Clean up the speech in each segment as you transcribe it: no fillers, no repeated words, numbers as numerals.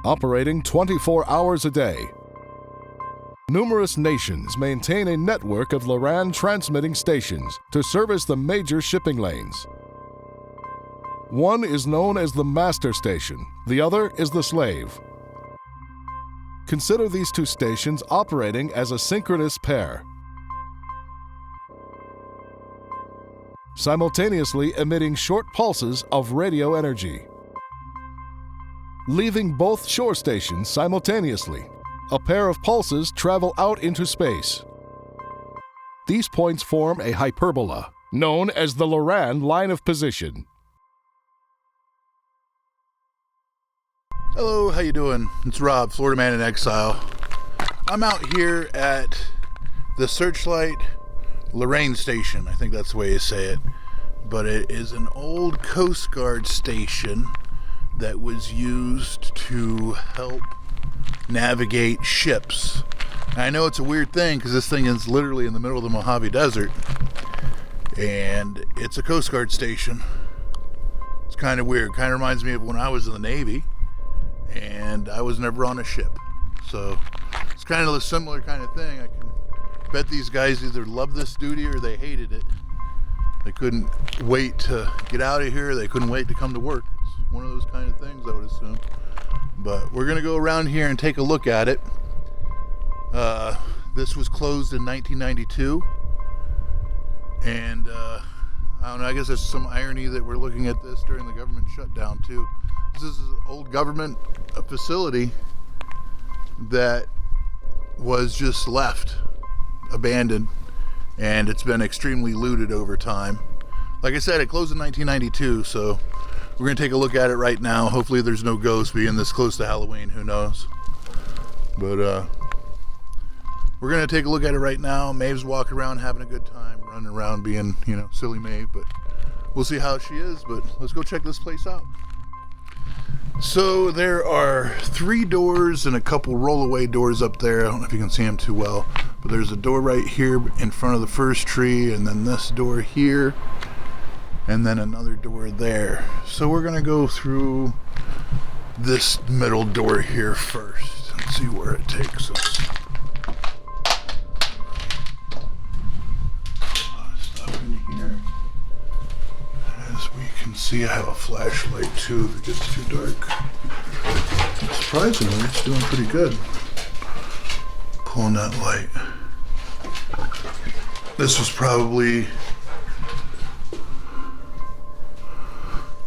operating 24 hours a day. Numerous nations maintain a network of LORAN transmitting stations to service the major shipping lanes. One is known as the master station, the other is the slave. Consider these two stations operating as a synchronous pair, simultaneously emitting short pulses of radio energy. Leaving both shore stations simultaneously, a pair of pulses travel out into space. These points form a hyperbola, known as the LORAN line of position. Hello, how you doing? It's Rob, Florida Man in Exile. I'm out here at the Searchlight LORAN Station. I think that's the way you say it. But it is an old Coast Guard station that was used to help navigate ships. And I know it's a weird thing because this thing is literally in the middle of the Mojave Desert. And it's a Coast Guard station. It's kind of weird. Kind of reminds me of when I was in the Navy. And I was never on a ship. So it's kind of a similar kind of thing. I can bet these guys either love this duty or they hated it. They couldn't wait to get out of here. They couldn't wait to come to work. It's one of those kind of things, I would assume. But we're going to go around here and take a look at it. This was closed in 1992. And I don't know, I guess there's some irony that we're looking at this during the government shutdown too. This is an old government facility that was just left, abandoned, and it's been extremely looted over time. Like I said, it closed in 1992, so we're going to take a look at it right now. Hopefully there's no ghosts being this close to Halloween, who knows. But we're going to take a look at it right now. Maeve's walking around having a good time, running around being, silly Maeve, but we'll see how she is. But let's go check this place out. So there are 3 doors and a couple rollaway doors up there. I don't know if you can see them too well, but there's a door right here in front of the first tree, and then this door here, and then another door there. So we're gonna go through this middle door here first and see where it takes us. Stuff in here. As we can see, I have a flashlight too if it gets too dark. Surprisingly, it's doing pretty good. Pulling that light. This was probably,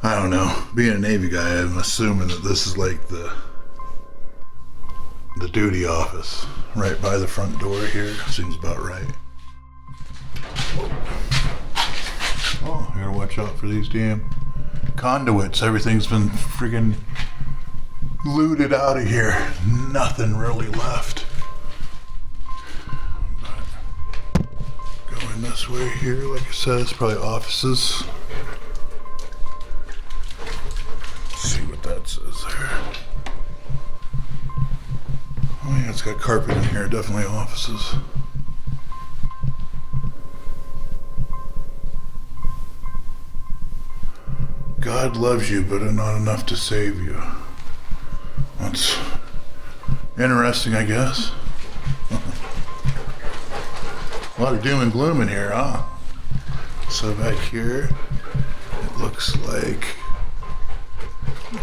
I don't know, being a Navy guy, I'm assuming that this is like the duty office right by the front door here. Seems about right. Oh, I gotta watch out for these damn conduits. Everything's been friggin' looted out of here. Nothing really left. But going this way here, like I said, it's probably offices. Let's see what that says there. Oh yeah, it's got carpet in here. Definitely offices. God loves you, but not enough to save you. That's interesting, I guess. A lot of doom and gloom in here, huh? So back here, it looks like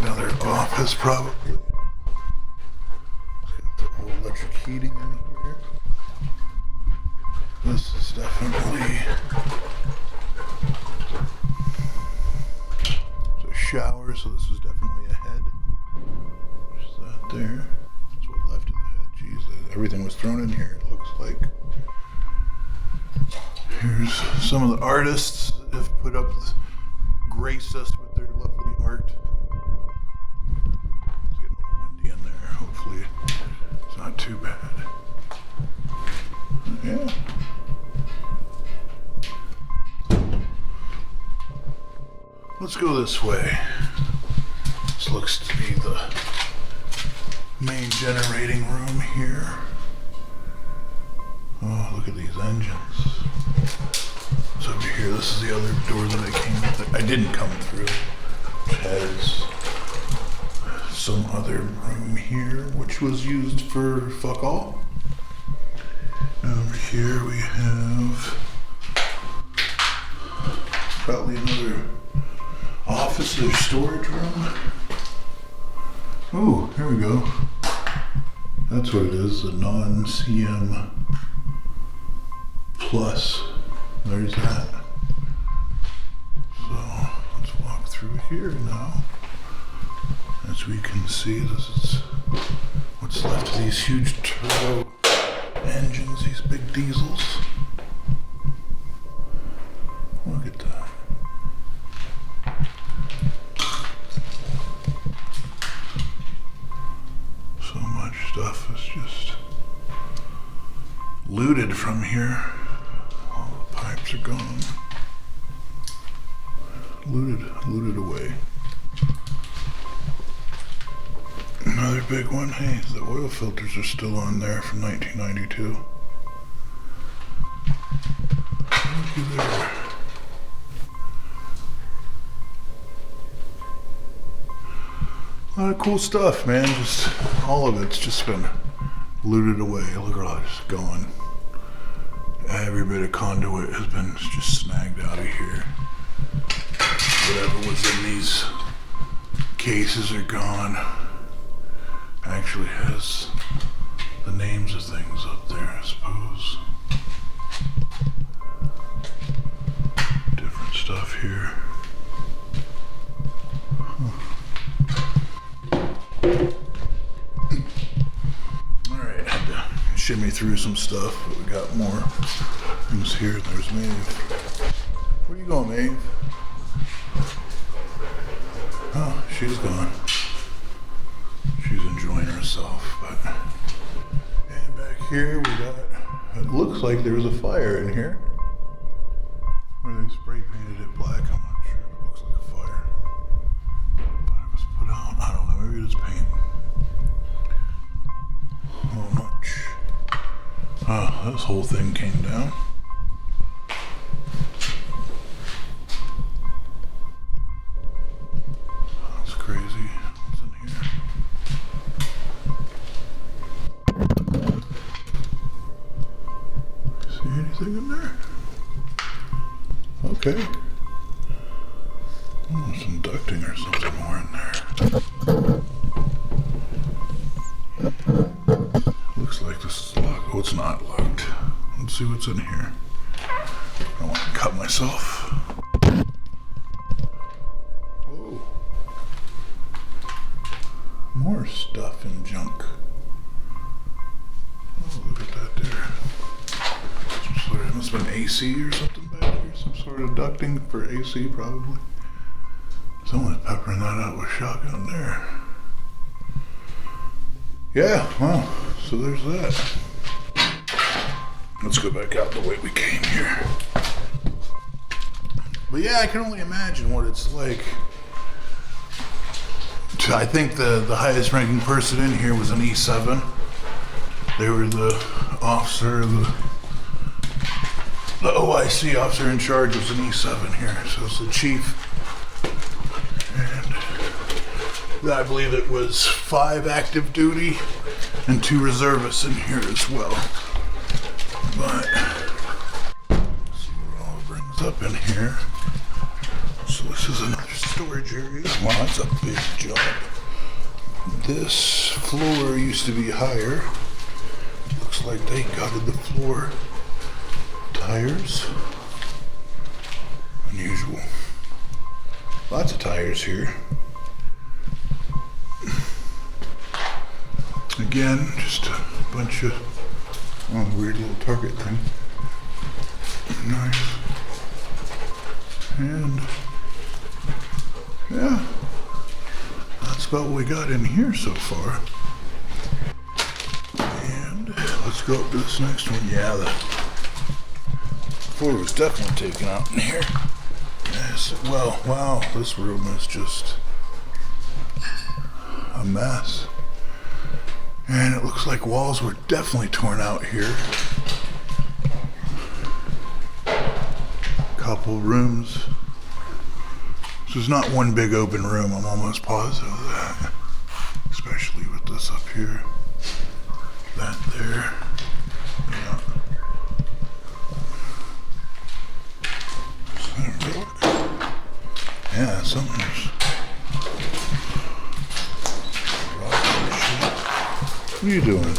another office, probably. Got the old electric heating in here. This is definitely shower, so this is definitely a head. There's that there. That's what left of the head. Jeez, everything was thrown in here, it looks like. Here's some of the artists that have put up, graced us with their lovely art. It's getting a little windy in there. Hopefully it's not too bad. Yeah. Let's go this way. This looks to be the main generating room here. Oh, look at these engines. So over here, this is the other door that I didn't come through, which has some other room here, which was used for fuck all. Over here we have probably another office or storage room. Oh, here we go. That's what it is, the non-CM plus. There's that. So let's walk through here now. As we can see, this is what's left of these huge turbo engines, these big diesels. Look at that. So much stuff is just looted from here. All the pipes are gone. Looted away. Another big one. Hey, the oil filters are still on there from 1992. Looky there. A lot of cool stuff, man. Just all of it's just been looted away. Look at all it's gone. Every bit of conduit has been just snagged out of here. Whatever was in these cases are gone. Actually has the names of things up there, I suppose. Different stuff here. Alright, had to shimmy through some stuff, but we got more things here. There's Maeve. Where you going, Maeve? Oh, she's gone. She's enjoying herself, but and back here we got, it looks like there was a fire in here. Or they spray painted it black, I'm not sure, it looks like a fire. But it was put out, I don't know, maybe it's paint. Not much. Oh, this whole thing came down. That's crazy. What's in here? See anything in there? Okay. Oh, some ducting or something more in there. Looks like this is locked. Oh, it's not locked. Let's see what's in here. I don't want to cut myself. Whoa. More stuff and junk. Oh, look at that there. It must have been AC or something back here. Some sort of ducting for AC, probably. Someone's peppering that out with shotgun there. Yeah, well, so there's that. Let's go back out the way we came here. But yeah, I can only imagine what it's like. I think the highest ranking person in here was an E7. They were the officer, the OIC officer in charge was an E7 here. So it's the chief. And I believe it was 5 active duty and 2 reservists in here as well. But let's see what all it brings up in here. So this is another storage area. Wow, that's a big job. This floor used to be higher. Looks like they gutted the floor. Tires. Unusual. Lots of tires here. Again, just a bunch of weird little target thing. Nice. And yeah, that's about what we got in here so far. And let's go up to this next one. Yeah, the floor was definitely taken out in here. Yes, well, wow, this room is just a mess. And it looks like walls were definitely torn out here. Couple rooms. This is not one big open room, I'm almost positive of that. especially with this up here. That there. Yeah. Yeah, something's. What are you doing?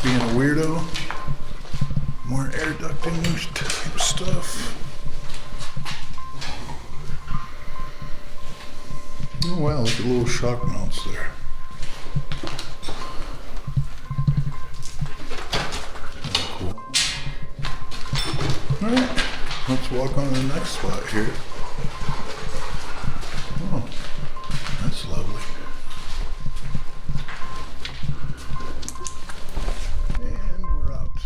Being a weirdo? More air ducting type stuff. Oh wow, look at the little shock mounts there. Cool. Alright, let's walk on to the next spot here. Oh, that's lovely. And we're out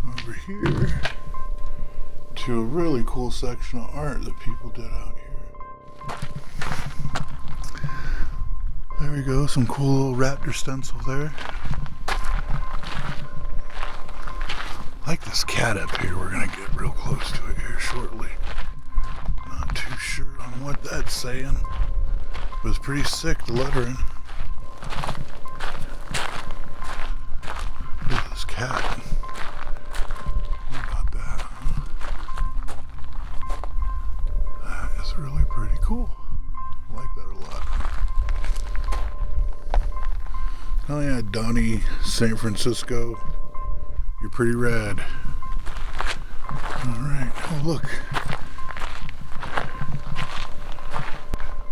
over here to a really cool section of art that people did out here. There we go, some cool little raptor stencil there. I like this cat up here. We're gonna get real close to it here shortly. Not too sure on what that's saying, but it's pretty sick, the lettering. Look at this cat. What about that, huh? That is really pretty cool. I like that a lot. Oh yeah, Donnie, San Francisco. You're pretty rad. Alright, oh look.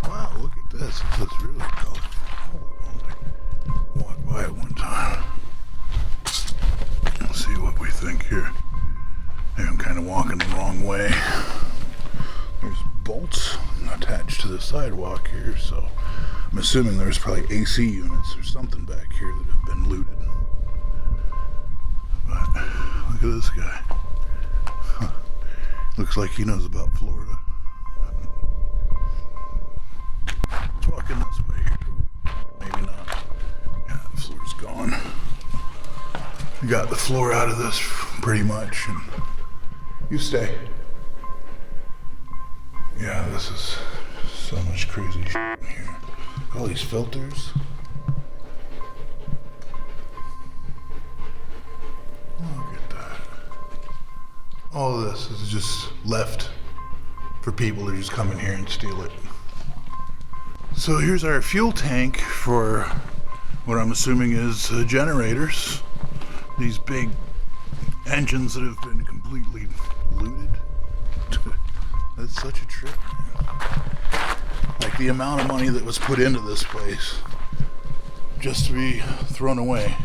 Wow, look at this. This is really colorful. Holy moly. Walked by it one time. Let's see what we think here. Maybe I'm kind of walking the wrong way. There's bolts attached to the sidewalk here, so I'm assuming there's probably AC units or something back here that have been looted. But look at this guy. Huh. Looks like he knows about Florida. Let's walk in this way here. Maybe not. Yeah, the floor's gone. We got the floor out of this pretty much. And you stay. Yeah, this is so much crazy shit in here. All these filters. Look at that. All of this is just left for people to just come in here and steal it. So here's our fuel tank for what I'm assuming is generators. These big engines that have been completely looted. That's such a trip, man. Like the amount of money that was put into this place just to be thrown away.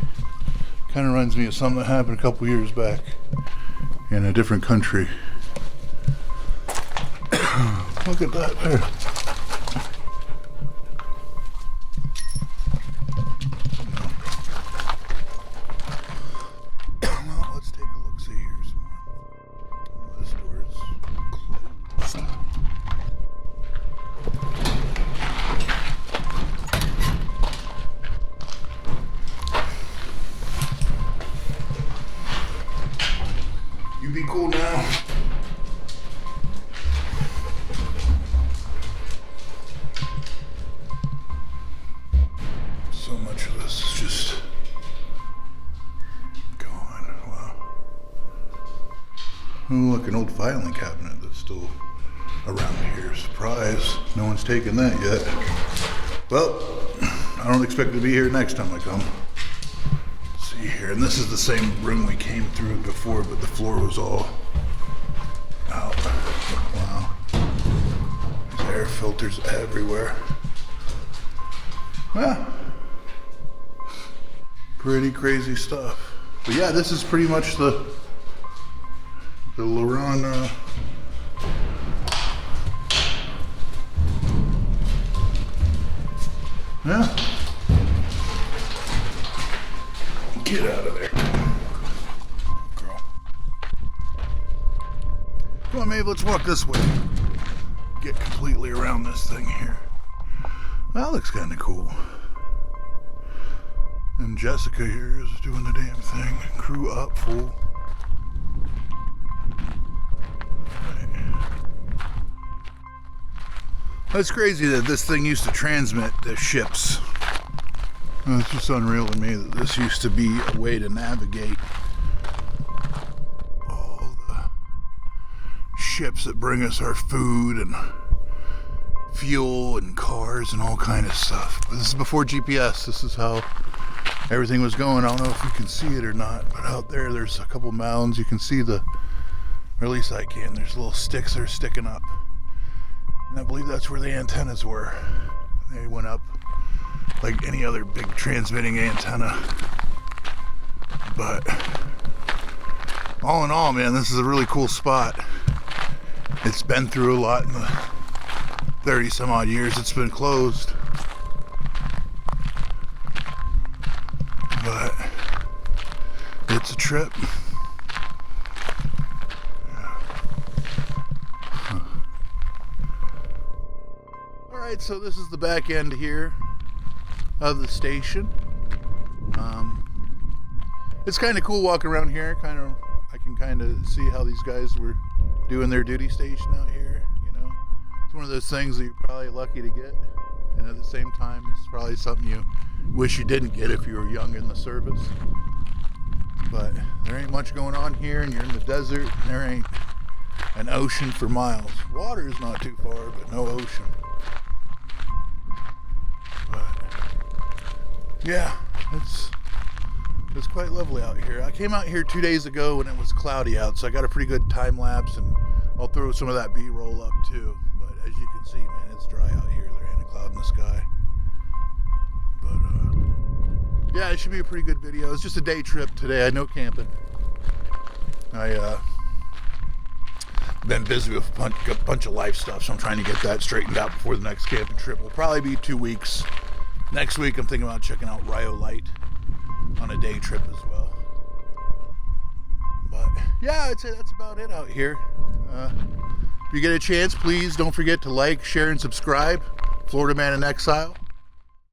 Kind of reminds me of something that happened a couple years back in a different country. Look at that there. Well, let's take a look, see here some more. Oh, this door is closed. You be cool now. So much of this is just gone. Wow. Oh, look, an old filing cabinet that's still around here. Surprise. No one's taken that yet. Well, I don't expect to be here next time I come. See here, and this is the same room we came through before, but the floor was all out. Wow. There's air filters everywhere. Yeah. Pretty crazy stuff. But yeah, this is pretty much the LORAN yeah. Get out of there. Girl. Come on, Maeve, let's walk this way. Get completely around this thing here. That looks kind of cool. And Jessica here is doing the damn thing. Crew up full. Right. That's crazy that this thing used to transmit to ships. It's just unreal to me that this used to be a way to navigate all the ships that bring us our food and fuel and cars and all kind of stuff. But this is before GPS. This is how everything was going. I don't know if you can see it or not, but out there's a couple mounds. You can see or at least I can. There's little sticks that are sticking up. And I believe that's where the antennas were. They went up like any other big transmitting antenna. But all in all, man, this is a really cool spot. It's been through a lot in the 30 some odd years it's been closed. But it's a trip. Alright, so this is the back end here of the station. It's kind of cool walking around here. I can kind of see how these guys were doing their duty station out here. You know, it's one of those things that you're probably lucky to get, and at the same time, it's probably something you wish you didn't get if you were young in the service. But there ain't much going on here, and you're in the desert, and there ain't an ocean for miles. Water is not too far, but no ocean. But yeah, it's quite lovely out here. I came out here 2 days ago when it was cloudy out, so I got a pretty good time lapse, and I'll throw some of that B-roll up too. But as you can see, man, it's dry out here. There ain't a cloud in the sky. But yeah, it should be a pretty good video. It's just a day trip today. I know camping. I been busy with a bunch of life stuff, so I'm trying to get that straightened out before the next camping trip. Will probably be 2 weeks. Next week, I'm thinking about checking out Rhyolite on a day trip as well. But yeah, I'd say that's about it out here. If you get a chance, please don't forget to like, share, and subscribe. Florida Man in Exile.